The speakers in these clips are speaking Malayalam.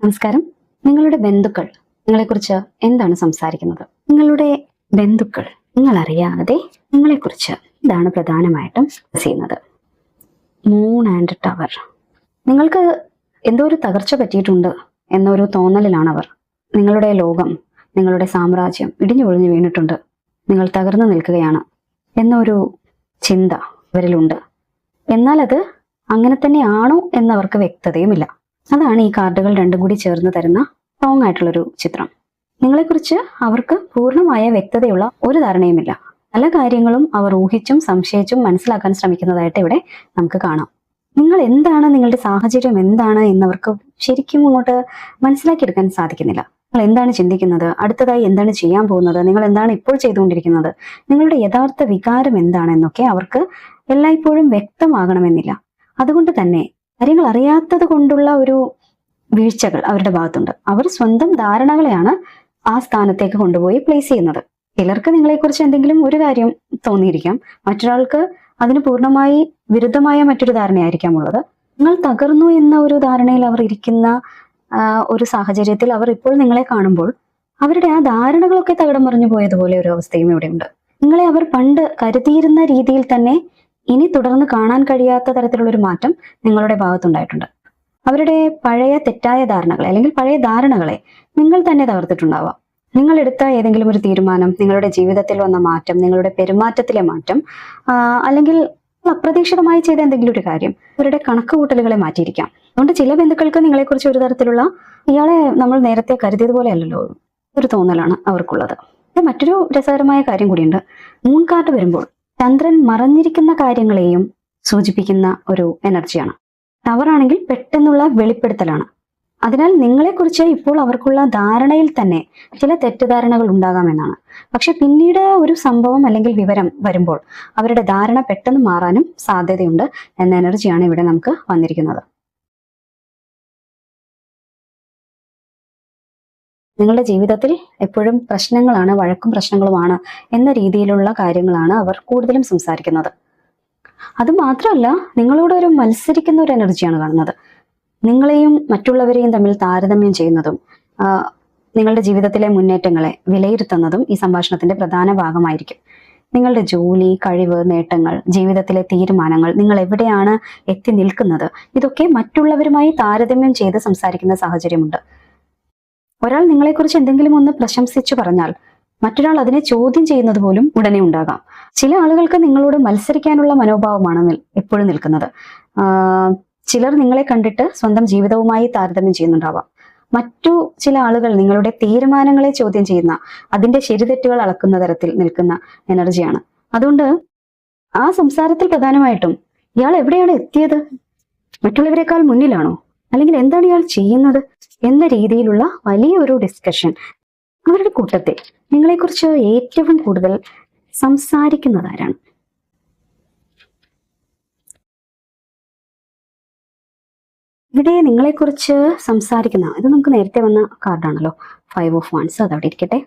നമസ്കാരം. നിങ്ങളുടെ ബന്ധുക്കൾ നിങ്ങളെക്കുറിച്ച് എന്താണ് സംസാരിക്കുന്നത്? നിങ്ങളുടെ ബന്ധുക്കൾ നിങ്ങൾ അറിയാതെ നിങ്ങളെക്കുറിച്ച് ഇതാണ് പ്രധാനമായിട്ടും ചെയ്യുന്നത്. Moon and tower. നിങ്ങൾക്ക് എന്തോ ഒരു തകർച്ച പറ്റിയിട്ടുണ്ട് എന്നൊരു തോന്നലിലാണ് അവർ. നിങ്ങളുടെ ലോകം, നിങ്ങളുടെ സാമ്രാജ്യം ഇടിഞ്ഞു പൊളിഞ്ഞു വീണിട്ടുണ്ട്, നിങ്ങൾ തകർന്നു നിൽക്കുകയാണ് എന്നൊരു ചിന്ത അവരിലുണ്ട്. എന്നാൽ അത് അങ്ങനെ തന്നെയാണോ എന്നവർക്ക് വ്യക്തതയുമില്ല. അതാണ് ഈ കാർഡുകൾ രണ്ടും കൂടി ചേർന്ന് തരുന്ന സ്ട്രോങ് ആയിട്ടുള്ളൊരു ചിത്രം. നിങ്ങളെക്കുറിച്ച് അവർക്ക് പൂർണ്ണമായ വ്യക്തതയുള്ള ഒരു ധാരണയുമില്ല. പല കാര്യങ്ങളും അവർ ഊഹിച്ചും സംശയിച്ചും മനസ്സിലാക്കാൻ ശ്രമിക്കുന്നതായിട്ട് ഇവിടെ നമുക്ക് കാണാം. നിങ്ങൾ എന്താണ്, നിങ്ങളുടെ സാഹചര്യം എന്താണ് എന്നവർക്ക് ശരിക്കും അങ്ങോട്ട് മനസ്സിലാക്കിയെടുക്കാൻ സാധിക്കുന്നില്ല. നിങ്ങൾ എന്താണ് ചിന്തിക്കുന്നത്, അടുത്തതായി എന്താണ് ചെയ്യാൻ പോകുന്നത്, നിങ്ങൾ എന്താണ് ഇപ്പോൾ ചെയ്തുകൊണ്ടിരിക്കുന്നത്, നിങ്ങളുടെ യഥാർത്ഥ വികാരം എന്താണ് എന്നൊക്കെ അവർക്ക് എല്ലായ്പ്പോഴും വ്യക്തമാകണമെന്നില്ല. അതുകൊണ്ട് തന്നെ കാര്യങ്ങൾ അറിയാത്തത് കൊണ്ടുള്ള ഒരു വീഴ്ചകൾ അവരുടെ ഭാഗത്തുണ്ട്. അവർ സ്വന്തം ധാരണകളെയാണ് ആ സ്ഥാനത്തേക്ക് കൊണ്ടുപോയി പ്ലേസ് ചെയ്യുന്നത്. ചിലർക്ക് നിങ്ങളെക്കുറിച്ച് എന്തെങ്കിലും ഒരു കാര്യം തോന്നിയിരിക്കാം, മറ്റൊരാൾക്ക് അതിന് പൂർണ്ണമായി വിരുദ്ധമായ മറ്റൊരു ധാരണയായിരിക്കാം ഉള്ളത്. നിങ്ങൾ തകർന്നു എന്ന ഒരു ധാരണയിൽ അവർ ഇരിക്കുന്ന ഒരു സാഹചര്യത്തിൽ അവർ ഇപ്പോൾ നിങ്ങളെ കാണുമ്പോൾ അവരുടെ ആ ധാരണകളൊക്കെ തകിടം മറിഞ്ഞു പോയതുപോലെ ഒരു അവസ്ഥയും ഇവിടെയുണ്ട്. നിങ്ങളെ അവർ പണ്ട് കരുതിയിരുന്ന രീതിയിൽ തന്നെ ഇനി തുടർന്ന് കാണാൻ കഴിയാത്ത തരത്തിലുള്ള ഒരു മാറ്റം നിങ്ങളുടെ ഭാഗത്തുണ്ടായിട്ടുണ്ട്. അവരുടെ പഴയ തെറ്റായ ധാരണകളെ അല്ലെങ്കിൽ പഴയ ധാരണകളെ നിങ്ങൾ തന്നെ തകർത്തിട്ടുണ്ടാവാം. നിങ്ങൾ എടുത്ത ഏതെങ്കിലും ഒരു തീരുമാനം, നിങ്ങളുടെ ജീവിതത്തിൽ വന്ന മാറ്റം, നിങ്ങളുടെ പെരുമാറ്റത്തിലെ മാറ്റം, അല്ലെങ്കിൽ അപ്രതീക്ഷിതമായി ചെയ്ത എന്തെങ്കിലും ഒരു കാര്യം അവരുടെ കണക്കുകൂട്ടലുകളെ മാറ്റിയിരിക്കാം. അതുകൊണ്ട് ചില ബന്ധുക്കൾക്ക് നിങ്ങളെക്കുറിച്ച് ഒരു തരത്തിലുള്ള ഇയാളെ നമ്മൾ നേരത്തെ കരുതിയതുപോലെ അല്ലല്ലോ ഒരു തോന്നലാണ് അവർക്കുള്ളത്. മറ്റൊരു രസകരമായ കാര്യം കൂടിയുണ്ട്. മൂൺ കാർഡ് വരുമ്പോൾ ചന്ദ്രൻ മറഞ്ഞിരിക്കുന്ന കാര്യങ്ങളെയും സൂചിപ്പിക്കുന്ന ഒരു എനർജിയാണ്. ടവർ ആണെങ്കിൽ പെട്ടെന്നുള്ള വെളിപ്പെടുത്തലാണ്. അതിനാൽ നിങ്ങളെക്കുറിച്ച് ഇപ്പോൾ അവർക്കുള്ള ധാരണയിൽ തന്നെ ചില തെറ്റിദ്ധാരണകൾ ഉണ്ടാകാമെന്നാണ്. പക്ഷെ പിന്നീട് ഒരു സംഭവം അല്ലെങ്കിൽ വിവരം വരുമ്പോൾ അവരുടെ ധാരണ പെട്ടെന്ന് മാറാനും സാധ്യതയുണ്ട് എന്ന എനർജിയാണ് ഇവിടെ നമുക്ക് വന്നിരിക്കുന്നത്. നിങ്ങളുടെ ജീവിതത്തിൽ എപ്പോഴും പ്രശ്നങ്ങളാണ്, വഴക്കും പ്രശ്നങ്ങളുമാണ് എന്ന രീതിയിലുള്ള കാര്യങ്ങളാണ് അവർ കൂടുതലും സംസാരിക്കുന്നത്. അതുമാത്രമല്ല, നിങ്ങളോടൊരു മത്സരിക്കുന്ന ഒരു എനർജിയാണ് കാണുന്നത്. നിങ്ങളെയും മറ്റുള്ളവരെയും തമ്മിൽ താരതമ്യം ചെയ്യുന്നതും നിങ്ങളുടെ ജീവിതത്തിലെ മുന്നേറ്റങ്ങളെ വിലയിരുത്തുന്നതും ഈ സംഭാഷണത്തിന്റെ പ്രധാന ഭാഗമായിരിക്കും. നിങ്ങളുടെ ജോലി, കഴിവ്, നേട്ടങ്ങൾ, ജീവിതത്തിലെ തീരുമാനങ്ങൾ, നിങ്ങൾ എവിടെയാണ് എത്തി നിൽക്കുന്നത്, ഇതൊക്കെ മറ്റുള്ളവരുമായി താരതമ്യം ചെയ്ത് സംസാരിക്കുന്ന സാഹചര്യമുണ്ട്. ഒരാൾ നിങ്ങളെക്കുറിച്ച് എന്തെങ്കിലും ഒന്ന് പ്രശംസിച്ചു പറഞ്ഞാൽ മറ്റൊരാൾ അതിനെ ചോദ്യം ചെയ്യുന്നത് പോലും ഉടനെ ഉണ്ടാകാം. ചില ആളുകൾക്ക് നിങ്ങളോട് മത്സരിക്കാനുള്ള മനോഭാവമാണ് എപ്പോഴും നിൽക്കുന്നത്. ചിലർ നിങ്ങളെ കണ്ടിട്ട് സ്വന്തം ജീവിതവുമായി താരതമ്യം ചെയ്യുന്നുണ്ടാവാം. മറ്റു ചില ആളുകൾ നിങ്ങളുടെ തീരുമാനങ്ങളെ ചോദ്യം ചെയ്യുന്ന, അതിന്റെ ശരിതെറ്റുകൾ അളക്കുന്ന തരത്തിൽ നിൽക്കുന്ന എനർജിയാണ്. അതുകൊണ്ട് ആ സംസാരത്തിൽ പ്രധാനമായിട്ടും ഇയാൾ എവിടെയാണ് എത്തിയത്, മറ്റുള്ളവരെക്കാൾ മുന്നിലാണോ, അല്ലെങ്കിൽ എന്താണ് ഇയാൾ ചെയ്യുന്നത് എന്ന രീതിയിലുള്ള വലിയൊരു ഡിസ്കഷൻ അവരുടെ കൂട്ടത്തിൽ നിങ്ങളെക്കുറിച്ച് ഏറ്റവും കൂടുതൽ സംസാരിക്കുന്നതാരാണ്? ഇവിടെ നിങ്ങളെക്കുറിച്ച് സംസാരിക്കുന്ന, ഇത് നമുക്ക് നേരത്തെ വന്ന കാർഡാണല്ലോ, 5 ഓഫ് വാൻഡ്സ്. അതവിടെ ഇരിക്കട്ടെ.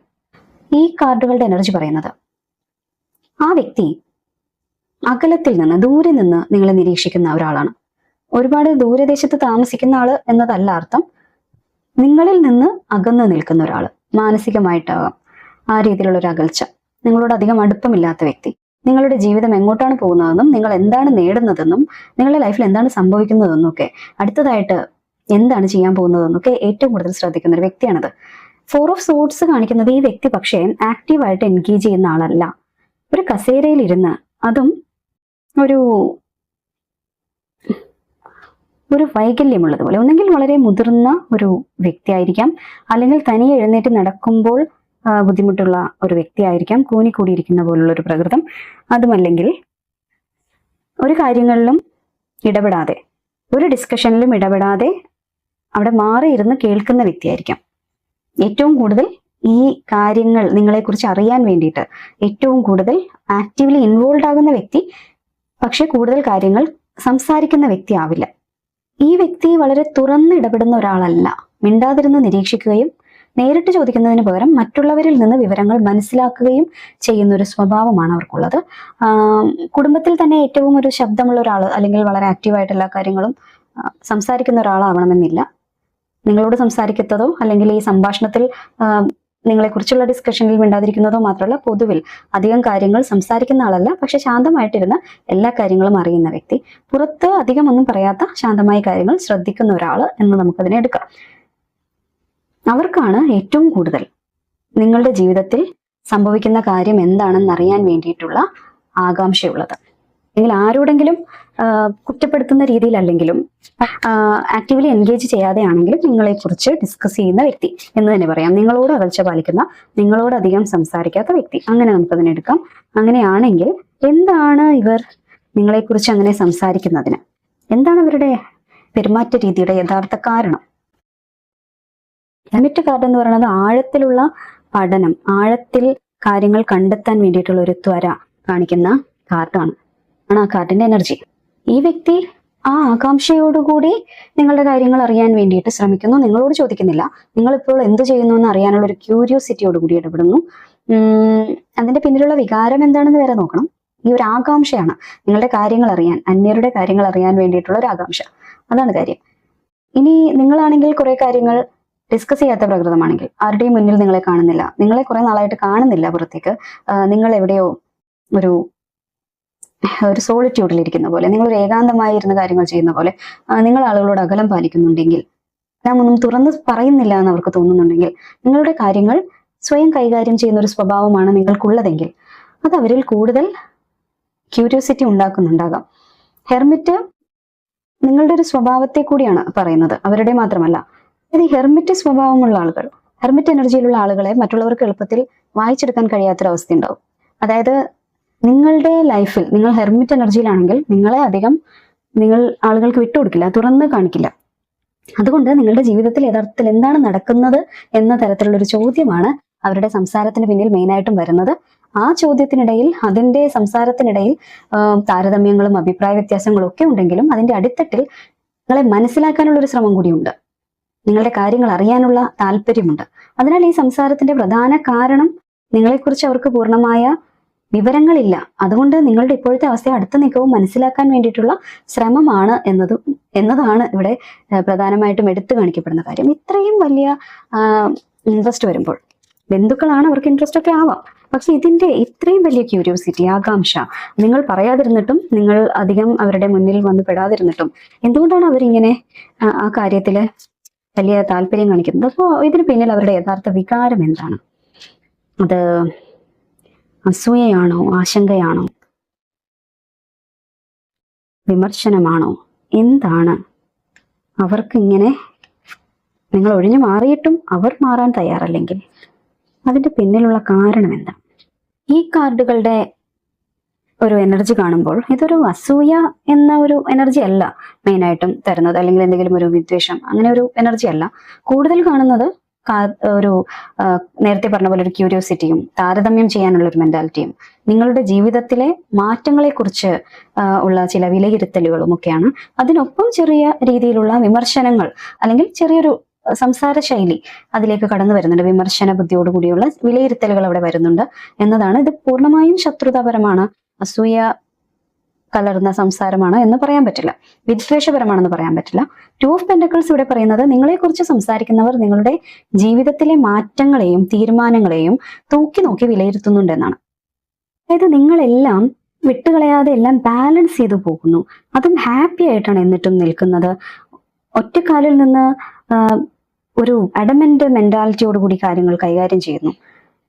ഈ കാർഡുകളുടെ എനർജി പറയുന്നത് ആ വ്യക്തി അകലത്തിൽ നിന്ന്, ദൂരെ നിന്ന് നിങ്ങളെ നിരീക്ഷിക്കുന്ന ഒരാളാണ്. ഒരുപാട് ദൂരദേശത്ത് താമസിക്കുന്ന ആള് എന്നതല്ല അർത്ഥം. നിങ്ങളിൽ നിന്ന് അകന്നു നിൽക്കുന്ന ഒരാള്, മാനസികമായിട്ടാകാം ആ രീതിയിലുള്ള ഒരു അകൽച്ച. നിങ്ങളോട് അധികം അടുപ്പമില്ലാത്ത വ്യക്തി. നിങ്ങളുടെ ജീവിതം എങ്ങോട്ടാണ് പോകുന്നതെന്നും നിങ്ങൾ എന്താണ് നേടുന്നതെന്നും നിങ്ങളുടെ ലൈഫിൽ എന്താണ് സംഭവിക്കുന്നതെന്നും ഒക്കെ, അടുത്തതായിട്ട് എന്താണ് ചെയ്യാൻ പോകുന്നതെന്നൊക്കെ ഏറ്റവും കൂടുതൽ ശ്രദ്ധിക്കുന്ന ഒരു വ്യക്തിയാണിത്. 4 ഓഫ് സോർഡ്സ് കാണിക്കുന്നത് ഈ വ്യക്തി പക്ഷേ ആക്റ്റീവായിട്ട് എൻഗേജ് ചെയ്യുന്ന ആളല്ല. ഒരു കസേരയിൽ ഇരുന്ന്, അതും ഒരു വൈകല്യമുള്ളതുപോലെ, ഒന്നെങ്കിൽ വളരെ മുതിർന്ന ഒരു വ്യക്തിയായിരിക്കാം, അല്ലെങ്കിൽ തനിയെ എഴുന്നേറ്റ് നടക്കുമ്പോൾ ബുദ്ധിമുട്ടുള്ള ഒരു വ്യക്തിയായിരിക്കാം, കൂനിക്കൂടിയിരിക്കുന്ന പോലുള്ള ഒരു പ്രകൃതം. അതുമല്ലെങ്കിൽ ഒരു കാര്യങ്ങളിലും ഇടപെടാതെ, ഒരു ഡിസ്കഷനിലും ഇടപെടാതെ അവിടെ മാറിയിരുന്ന് കേൾക്കുന്ന വ്യക്തിയായിരിക്കാം. ഏറ്റവും കൂടുതൽ ഈ കാര്യങ്ങൾ നിങ്ങളെക്കുറിച്ച് അറിയാൻ വേണ്ടിയിട്ട് ഏറ്റവും കൂടുതൽ ആക്റ്റീവ്ലി ഇൻവോൾവ് ആകുന്ന വ്യക്തി, പക്ഷെ കൂടുതൽ കാര്യങ്ങൾ സംസാരിക്കുന്ന വ്യക്തി ആവില്ല. ഈ വ്യക്തി വളരെ തുറന്ന് ഇടപെടുന്ന ഒരാളല്ല. മിണ്ടാതിരുന്ന് നിരീക്ഷിക്കുകയും നേരിട്ട് ചോദിക്കുന്നതിന് പകരം മറ്റുള്ളവരിൽ നിന്ന് വിവരങ്ങൾ മനസ്സിലാക്കുകയും ചെയ്യുന്ന ഒരു സ്വഭാവമാണ് അവർക്കുള്ളത്. കുടുംബത്തിൽ തന്നെ ഏറ്റവും ഒരു ശബ്ദമുള്ള ഒരാൾ, അല്ലെങ്കിൽ വളരെ ആക്റ്റീവായിട്ട് എല്ലാ കാര്യങ്ങളും സംസാരിക്കുന്ന ഒരാളാവണമെന്നില്ല. നിങ്ങളോട് സംസാരിക്കുന്നതോ അല്ലെങ്കിൽ ഈ സംഭാഷണത്തിൽ നിങ്ങളെക്കുറിച്ചുള്ള ഡിസ്കഷനിൽ മിണ്ടാതിരിക്കുന്നതോ മാത്രമല്ല, പൊതുവിൽ അധികം കാര്യങ്ങൾ സംസാരിക്കുന്ന ആളല്ല, പക്ഷെ ശാന്തമായിട്ടിരുന്ന എല്ലാ കാര്യങ്ങളും അറിയുന്ന വ്യക്തി, പുറത്ത് അധികം ഒന്നും പറയാത്ത ശാന്തമായ കാര്യങ്ങൾ ശ്രദ്ധിക്കുന്ന ഒരാൾ എന്ന് നമുക്കതിനെ എടുക്കാം. അവർക്കാണ് ഏറ്റവും കൂടുതൽ നിങ്ങളുടെ ജീവിതത്തിൽ സംഭവിക്കുന്ന കാര്യം എന്താണെന്ന് അറിയാൻ വേണ്ടിയിട്ടുള്ള ആകാംക്ഷയുള്ളത്. അല്ലെങ്കിൽ ആരോടെങ്കിലും കുറ്റപ്പെടുത്തുന്ന രീതിയിലല്ലെങ്കിലും ആക്റ്റീവ്ലി എൻഗേജ് ചെയ്യാതെ ആണെങ്കിലും നിങ്ങളെക്കുറിച്ച് ഡിസ്കസ് ചെയ്യുന്ന വ്യക്തി എന്ന് തന്നെ പറയാം. നിങ്ങളോട് അകൽച്ച പാലിക്കുന്ന, നിങ്ങളോട് അധികം സംസാരിക്കാത്ത വ്യക്തി, അങ്ങനെ നമുക്കതിനെടുക്കാം. അങ്ങനെയാണെങ്കിൽ എന്താണ് ഇവർ നിങ്ങളെക്കുറിച്ച് അങ്ങനെ സംസാരിക്കുന്നതിന്, എന്താണ് ഇവരുടെ പെരുമാറ്റ രീതിയുടെ യഥാർത്ഥ കാരണം? ഹെർമിറ്റ് കാർഡ് എന്ന് പറയുന്നത് ആഴത്തിലുള്ള പഠനം, ആഴത്തിൽ കാര്യങ്ങൾ കണ്ടെത്താൻ വേണ്ടിയിട്ടുള്ള ഒരു ത്വര കാണിക്കുന്ന കാർഡാണ് ആ കാർഡിന്റെ എനർജി. ഈ വ്യക്തി ആ ആകാംക്ഷയോടുകൂടി നിങ്ങളുടെ കാര്യങ്ങൾ അറിയാൻ വേണ്ടിയിട്ട് ശ്രമിക്കുന്നു. നിങ്ങളോട് ചോദിക്കുന്നില്ല, നിങ്ങളിപ്പോൾ എന്ത് ചെയ്യുന്നു എന്ന് അറിയാനുള്ള ഒരു ക്യൂരിയോസിറ്റിയോടുകൂടി ഇടപെടുന്നു. അതിന്റെ പിന്നിലുള്ള വികാരം എന്താണെന്ന് വരെ നോക്കണം. ഈ ഒരു ആകാംക്ഷയാണ് നിങ്ങളുടെ കാര്യങ്ങൾ അറിയാൻ, അന്യരുടെ കാര്യങ്ങൾ അറിയാൻ വേണ്ടിയിട്ടുള്ള ഒരു ആകാംക്ഷ. അതാണ് കാര്യം. ഇനി നിങ്ങളാണെങ്കിൽ കുറെ കാര്യങ്ങൾ ഡിസ്കസ് ചെയ്യാത്ത പ്രകൃതമാണെങ്കിൽ, ആരുടെയും മുന്നിൽ നിങ്ങളെ കാണുന്നില്ല, നിങ്ങളെ കുറെ നാളായിട്ട് കാണുന്നില്ല പുറത്തേക്ക്, നിങ്ങൾ എവിടെയോ ഒരു സോളിറ്റ്യൂഡിൽ ഇരിക്കുന്ന പോലെ, നിങ്ങളൊരു ഏകാന്തമായി ഇരുന്ന കാര്യങ്ങൾ ചെയ്യുന്ന പോലെ, നിങ്ങൾ ആളുകളോട് അകലം പാലിക്കുന്നുണ്ടെങ്കിൽ, നാം ഒന്നും തുറന്ന് പറയുന്നില്ല എന്ന് അവർക്ക് തോന്നുന്നുണ്ടെങ്കിൽ, നിങ്ങളുടെ കാര്യങ്ങൾ സ്വയം കൈകാര്യം ചെയ്യുന്ന ഒരു സ്വഭാവമാണ് നിങ്ങൾക്കുള്ളതെങ്കിൽ, അത് അവരിൽ കൂടുതൽ ക്യൂരിയോസിറ്റി ഉണ്ടാക്കുന്നുണ്ടാകാം. ഹെർമിറ്റ് നിങ്ങളുടെ ഒരു സ്വഭാവത്തെ കൂടിയാണ് പറയുന്നത്, അവരുടെ മാത്രമല്ല. ഈ ഹെർമിറ്റ് സ്വഭാവമുള്ള ആളുകൾ, ഹെർമിറ്റ് എനർജിയിലുള്ള ആളുകളെ മറ്റുള്ളവർക്ക് എളുപ്പത്തിൽ വായിച്ചെടുക്കാൻ കഴിയാത്തൊരവസ്ഥ ഉണ്ടാവും. അതായത് നിങ്ങളുടെ ലൈഫിൽ നിങ്ങൾ ഹെർമിറ്റ് എനർജിയിലാണെങ്കിൽ നിങ്ങളെ അധികം നിങ്ങൾ ആളുകൾക്ക് വിട്ടുകൊടുക്കില്ല, തുറന്ന് കാണിക്കില്ല. അതുകൊണ്ട് നിങ്ങളുടെ ജീവിതത്തിൽ യഥാർത്ഥത്തിൽ എന്താണ് നടക്കുന്നത് എന്ന തരത്തിലുള്ളൊരു ചോദ്യമാണ് അവരുടെ സംസാരത്തിന് പിന്നിൽ മെയിനായിട്ടും വരുന്നത്. ആ ചോദ്യത്തിനിടയിൽ, അതിന്റെ സംസാരത്തിനിടയിൽ താരതമ്യങ്ങളും അഭിപ്രായ വ്യത്യാസങ്ങളും ഒക്കെ ഉണ്ടെങ്കിലും അതിന്റെ അടിത്തട്ടിൽ നിങ്ങളെ മനസ്സിലാക്കാനുള്ള ഒരു ശ്രമം കൂടിയുണ്ട്, നിങ്ങളുടെ കാര്യങ്ങൾ അറിയാനുള്ള താല്പര്യമുണ്ട്. അതിനാൽ ഈ സംസാരത്തിന്റെ പ്രധാന കാരണം നിങ്ങളെക്കുറിച്ച് അവർക്ക് പൂർണ്ണമായ വിവരങ്ങളില്ല. അതുകൊണ്ട് നിങ്ങളുടെ ഇപ്പോഴത്തെ അവസ്ഥയെ അടുത്ത നീക്കവും മനസ്സിലാക്കാൻ വേണ്ടിയിട്ടുള്ള ശ്രമമാണ് എന്നതാണ് ഇവിടെ പ്രധാനമായിട്ടും എടുത്തു കാണിക്കപ്പെടുന്ന കാര്യം. ഇത്രയും വലിയ ഇൻട്രസ്റ്റ് വരുമ്പോൾ, ബന്ധുക്കളാണ്, അവർക്ക് ഇൻട്രസ്റ്റ് ഒക്കെ ആവാം, പക്ഷെ ഇതിന്റെ ഇത്രയും വലിയ ക്യൂരിയോസിറ്റി, ആകാംക്ഷ നിങ്ങൾ പറയാതിരുന്നിട്ടും, നിങ്ങൾ അധികം അവരുടെ മുന്നിൽ വന്ന് പെടാതിരുന്നിട്ടും എന്തുകൊണ്ടാണ് അവരിങ്ങനെ ആ കാര്യത്തില് വലിയ താല്പര്യം കാണിക്കുന്നത്? അപ്പോൾ ഇതിന് പിന്നിൽ അവരുടെ യഥാർത്ഥ വികാരം എന്താണ്? അത് അസൂയയാണോ, ആശങ്കയാണോ, വിമർശനമാണോ, എന്താണ്? അവർക്ക് ഇങ്ങനെ നിങ്ങൾ ഒഴിഞ്ഞു മാറിയിട്ടും അവർ മാറാൻ തയ്യാറല്ലെങ്കിൽ അതിന്റെ പിന്നിലുള്ള കാരണം എന്താണ്? ഈ കാർഡുകളുടെ ഒരു എനർജി കാണുമ്പോൾ ഇതൊരു അസൂയ എന്ന ഒരു എനർജി അല്ല മെയിനായിട്ടും തരുന്നത്, അല്ലെങ്കിൽ എന്തെങ്കിലും ഒരു വിദ്വേഷം, അങ്ങനെ ഒരു എനർജി അല്ല. കൂടുതൽ കാണുന്നത് ഒരു നേരത്തെ പറഞ്ഞ പോലെ ഒരു ക്യൂരിയോസിറ്റിയും താരതമ്യം ചെയ്യാനുള്ള ഒരു മെന്റാലിറ്റിയും നിങ്ങളുടെ ജീവിതത്തിലെ മാറ്റങ്ങളെ കുറിച്ച് ഉള്ള ചില വിലയിരുത്തലുകളും ഒക്കെയാണ്. അതിനൊപ്പം ചെറിയ രീതിയിലുള്ള വിമർശനങ്ങൾ അല്ലെങ്കിൽ ചെറിയൊരു സംസാര ശൈലി അതിലേക്ക് കടന്നു വരുന്നുണ്ട്. വിമർശന ബുദ്ധിയോടുകൂടിയുള്ള വിലയിരുത്തലുകൾ അവിടെ വരുന്നുണ്ട് എന്നതാണ്. ഇത് പൂർണ്ണമായും ശത്രുതാപരമാണ്, അസൂയ കലർന്ന സംസാരമാണ് എന്ന് പറയാൻ പറ്റില്ല, വിദ്വേഷപരമാണെന്ന് പറയാൻ പറ്റില്ല. 2 ഓഫ് പെന്റക്കിൾസ് ഇവിടെ പറയുന്നത് നിങ്ങളെക്കുറിച്ച് സംസാരിക്കുന്നവർ നിങ്ങളുടെ ജീവിതത്തിലെ മാറ്റങ്ങളെയും തീരുമാനങ്ങളെയും തൂക്കി നോക്കി വിലയിരുത്തുന്നുണ്ടെന്നാണ്. അതായത് നിങ്ങളെല്ലാം വിട്ടുകളയാതെ എല്ലാം ബാലൻസ് ചെയ്തു പോകുന്നു, അതും ഹാപ്പി ആയിട്ടാണ് എന്നിട്ടും നിൽക്കുന്നത്. ഒറ്റക്കാലിൽ നിന്ന് ഒരു അഡമന്റ് മെന്റാലിറ്റിയോടുകൂടി കാര്യങ്ങൾ കൈകാര്യം ചെയ്യുന്നു.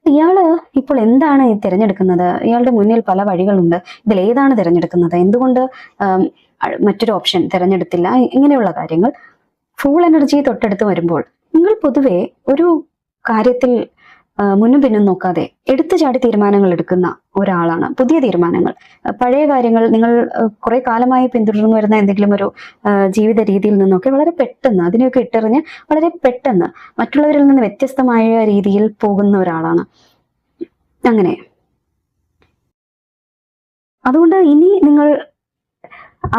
ഇയാള് ഇപ്പോൾ എന്താണ് തിരഞ്ഞെടുക്കുന്നത്? ഇയാളുടെ മുന്നിൽ പല വഴികളുണ്ട്, ഇതിൽ ഏതാണ് തിരഞ്ഞെടുക്കുന്നത്? എന്തുകൊണ്ട് മറ്റൊരു ഓപ്ഷൻ തിരഞ്ഞെടുത്തില്ല? ഇങ്ങനെയുള്ള കാര്യങ്ങൾ ഫുൾ എനർജി തൊട്ടടുത്ത് വരുമ്പോൾ നിങ്ങൾ പൊതുവെ ഒരു കാര്യത്തിൽ മുന്നും പിന്നും നോക്കാതെ എടുത്തു ചാടി തീരുമാനങ്ങൾ എടുക്കുന്ന ഒരാളാണ്. പുതിയ തീരുമാനങ്ങൾ, പഴയ കാര്യങ്ങൾ, നിങ്ങൾ കുറെ കാലമായി പിന്തുടർന്നു വരുന്ന എന്തെങ്കിലും ഒരു ജീവിത രീതിയിൽ നിന്നൊക്കെ വളരെ പെട്ടെന്ന് അതിനെയൊക്കെ ഇട്ടെറിഞ്ഞ് വളരെ പെട്ടെന്ന് മറ്റുള്ളവരിൽ നിന്ന് വ്യത്യസ്തമായ രീതിയിൽ പോകുന്ന ഒരാളാണ്. അങ്ങനെ അതുകൊണ്ട് ഇനി നിങ്ങൾ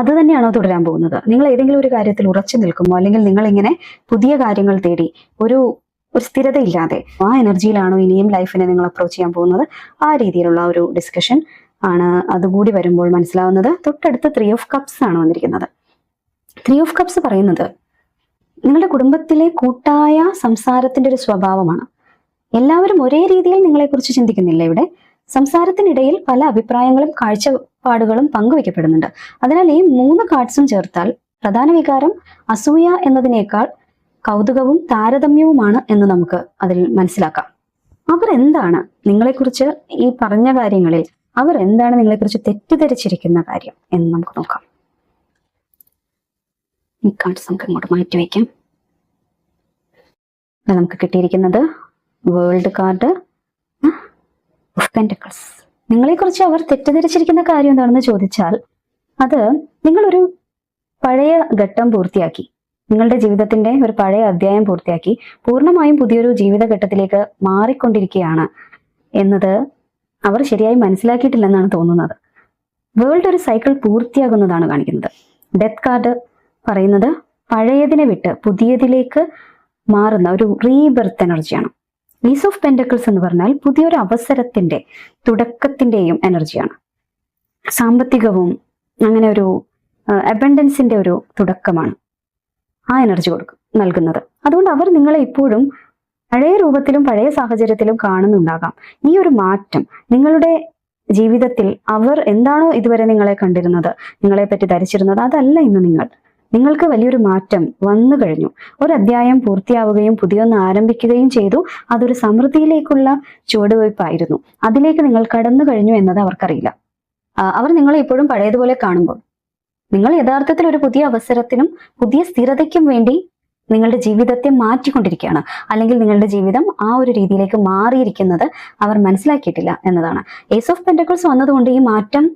അത് തന്നെയാണോ തുടരാൻ പോകുന്നത്? നിങ്ങൾ ഏതെങ്കിലും ഒരു കാര്യത്തിൽ ഉറച്ചു നിൽക്കുമോ, അല്ലെങ്കിൽ നിങ്ങൾ ഇങ്ങനെ പുതിയ കാര്യങ്ങൾ തേടി ഒരു സ്ഥിരതയില്ലാതെ ആ എനർജിയിലാണോ ഇനിയും ലൈഫിനെ നിങ്ങൾ അപ്രോച്ച് ചെയ്യാൻ പോകുന്നത്? ആ രീതിയിലുള്ള ഒരു ഡിസ്കഷൻ ആണ് അതുകൂടി വരുമ്പോൾ മനസ്സിലാവുന്നത്. തൊട്ടടുത്ത് 3 ഓഫ് കപ്സ് ആണ് വന്നിരിക്കുന്നത്. 3 ഓഫ് കപ്സ് പറയുന്നത് നിങ്ങളുടെ കുടുംബത്തിലെ കൂട്ടായ സംസാരത്തിന്റെ ഒരു സ്വഭാവമാണ്. എല്ലാവരും ഒരേ രീതിയിൽ നിങ്ങളെക്കുറിച്ച് ചിന്തിക്കുന്നില്ല. ഇവിടെ സംസാരത്തിനിടയിൽ പല അഭിപ്രായങ്ങളും കാഴ്ചപ്പാടുകളും പങ്കുവെക്കപ്പെടുന്നുണ്ട്. അതിനാൽ ഈ 3 കാർഡ്സും ചേർത്താൽ പ്രധാന വികാരം അസൂയ എന്നതിനേക്കാൾ കൗതുകവും താരതമ്യവുമാണ് എന്ന് നമുക്ക് അതിൽ മനസ്സിലാക്കാം. അവർ എന്താണ് നിങ്ങളെക്കുറിച്ച്, ഈ പറഞ്ഞ കാര്യങ്ങളിൽ അവർ എന്താണ് നിങ്ങളെക്കുറിച്ച് തെറ്റിദ്ധരിച്ചിരിക്കുന്ന കാര്യം എന്ന് നമുക്ക് നോക്കാം. ഈ കാർഡ്സ് നമുക്ക് ഇങ്ങോട്ട് മാറ്റി വയ്ക്കാം. നമുക്ക് കിട്ടിയിരിക്കുന്നത് വേൾഡ് കാർഡ്, ഓഫ് പെന്റക്കിൾസ്. നിങ്ങളെക്കുറിച്ച് അവർ തെറ്റിദ്ധരിച്ചിരിക്കുന്ന കാര്യം എന്താണെന്ന് ചോദിച്ചാൽ, അത് നിങ്ങളൊരു പഴയ ഘട്ടം പൂർത്തിയാക്കി, നിങ്ങളുടെ ജീവിതത്തിന്റെ ഒരു പഴയ അധ്യായം പൂർത്തിയാക്കി പൂർണ്ണമായും പുതിയൊരു ജീവിതഘട്ടത്തിലേക്ക് മാറിക്കൊണ്ടിരിക്കുകയാണ് എന്നത് അവർ ശരിയായി മനസ്സിലാക്കിയിട്ടില്ലെന്നാണ് തോന്നുന്നത്. വേൾഡ് ഒരു സൈക്കിൾ പൂർത്തിയാകുന്നതാണ് കാണിക്കുന്നത്. ഡെത്ത് കാർഡ് പറയുന്നത് പഴയതിനെ വിട്ട് പുതിയതിലേക്ക് മാറുന്ന ഒരു റീബർത്ത് എനർജിയാണ്. ഈസ് ഓഫ് പെന്റക്കിൾസ് എന്ന് പറഞ്ഞാൽ പുതിയൊരു അവസരത്തിന്റെ തുടക്കത്തിന്റെയും എനർജിയാണ്. സാമ്പത്തികവും അങ്ങനെ ഒരു അബൻഡൻസിന്റെ ഒരു തുടക്കമാണ് ആ എനർജി നൽകുന്നത്. അതുകൊണ്ട് അവർ നിങ്ങളെ ഇപ്പോഴും പഴയ രൂപത്തിലും പഴയ സാഹചര്യത്തിലും കാണുന്നുണ്ടാകാം. ഈ ഒരു മാറ്റം നിങ്ങളുടെ ജീവിതത്തിൽ അവർ എന്താണോ ഇതുവരെ നിങ്ങളെ കണ്ടിരുന്നത്, നിങ്ങളെ പറ്റി ധരിച്ചിരുന്നത്, അതല്ല ഇന്ന് നിങ്ങൾക്ക് വലിയൊരു മാറ്റം വന്നു കഴിഞ്ഞു. ഒരു അധ്യായം പൂർത്തിയാവുകയും പുതിയൊന്ന് ആരംഭിക്കുകയും ചെയ്തു. അതൊരു സമൃദ്ധിയിലേക്കുള്ള ചുവടുവയ്പായിരുന്നു. അതിലേക്ക് നിങ്ങൾ കടന്നു കഴിഞ്ഞു എന്നത് അവർക്കറിയില്ല. അവർ നിങ്ങളെ ഇപ്പോഴും പഴയതുപോലെ കാണുമ്പോൾ നിങ്ങൾ യഥാർത്ഥത്തിൽ ഒരു പുതിയ അവസരത്തിനും പുതിയ സ്ഥിരതയ്ക്കും വേണ്ടി നിങ്ങളുടെ ജീവിതത്തെ മാറ്റിക്കൊണ്ടിരിക്കുകയാണ്. അല്ലെങ്കിൽ നിങ്ങളുടെ ജീവിതം ആ ഒരു രീതിയിലേക്ക് മാറിയിരിക്കുന്നത് അവർ മനസ്സിലാക്കിയിട്ടില്ല എന്നതാണ്. ഏസ് ഓഫ് പെന്റക്കിൾസ് വന്നതുകൊണ്ട് ഈ മാറ്റം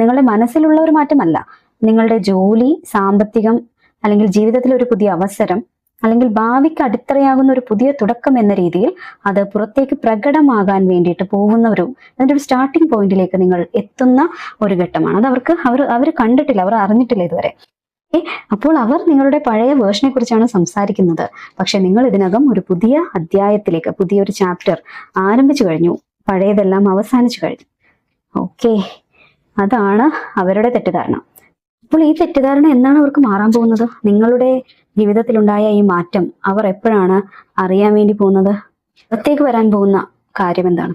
നിങ്ങളുടെ മനസ്സിലുള്ള ഒരു മാറ്റമല്ല. നിങ്ങളുടെ ജോലി, സാമ്പത്തികം, അല്ലെങ്കിൽ ജീവിതത്തിൽ ഒരു പുതിയ അവസരം, അല്ലെങ്കിൽ ഭാവിക്ക് അടിത്തറയാകുന്ന ഒരു പുതിയ തുടക്കം എന്ന രീതിയിൽ അത് പുറത്തേക്ക് പ്രകടമാകാൻ വേണ്ടിയിട്ട് പോകുന്ന അതിന്റെ ഒരു സ്റ്റാർട്ടിംഗ് പോയിന്റിലേക്ക് നിങ്ങൾ എത്തുന്ന ഒരു ഘട്ടമാണ്. അത് അവർ കണ്ടിട്ടില്ല, അവർ അറിഞ്ഞിട്ടില്ല ഇതുവരെ. അപ്പോൾ അവർ നിങ്ങളുടെ പഴയ വേർഷനെ കുറിച്ചാണ് സംസാരിക്കുന്നത്. പക്ഷെ നിങ്ങൾ ഇതിനകം ഒരു പുതിയ അധ്യായത്തിലേക്ക്, പുതിയൊരു ചാപ്റ്റർ ആരംഭിച്ചു കഴിഞ്ഞു. പഴയതെല്ലാം അവസാനിച്ചു കഴിഞ്ഞു. ഓക്കെ, അതാണ് അവരുടെ തെറ്റിദ്ധാരണ. അപ്പോൾ ഈ തെറ്റിദ്ധാരണ എന്നാണ് അവർക്ക് മാറാൻ പോകുന്നത്? നിങ്ങളുടെ ജീവിതത്തിലുണ്ടായ ഈ മാറ്റം അവർ എപ്പോഴാണ് അറിയാൻ വേണ്ടി പോകുന്നത്? പുറത്തേക്ക് വരാൻ പോകുന്ന കാര്യം എന്താണ്?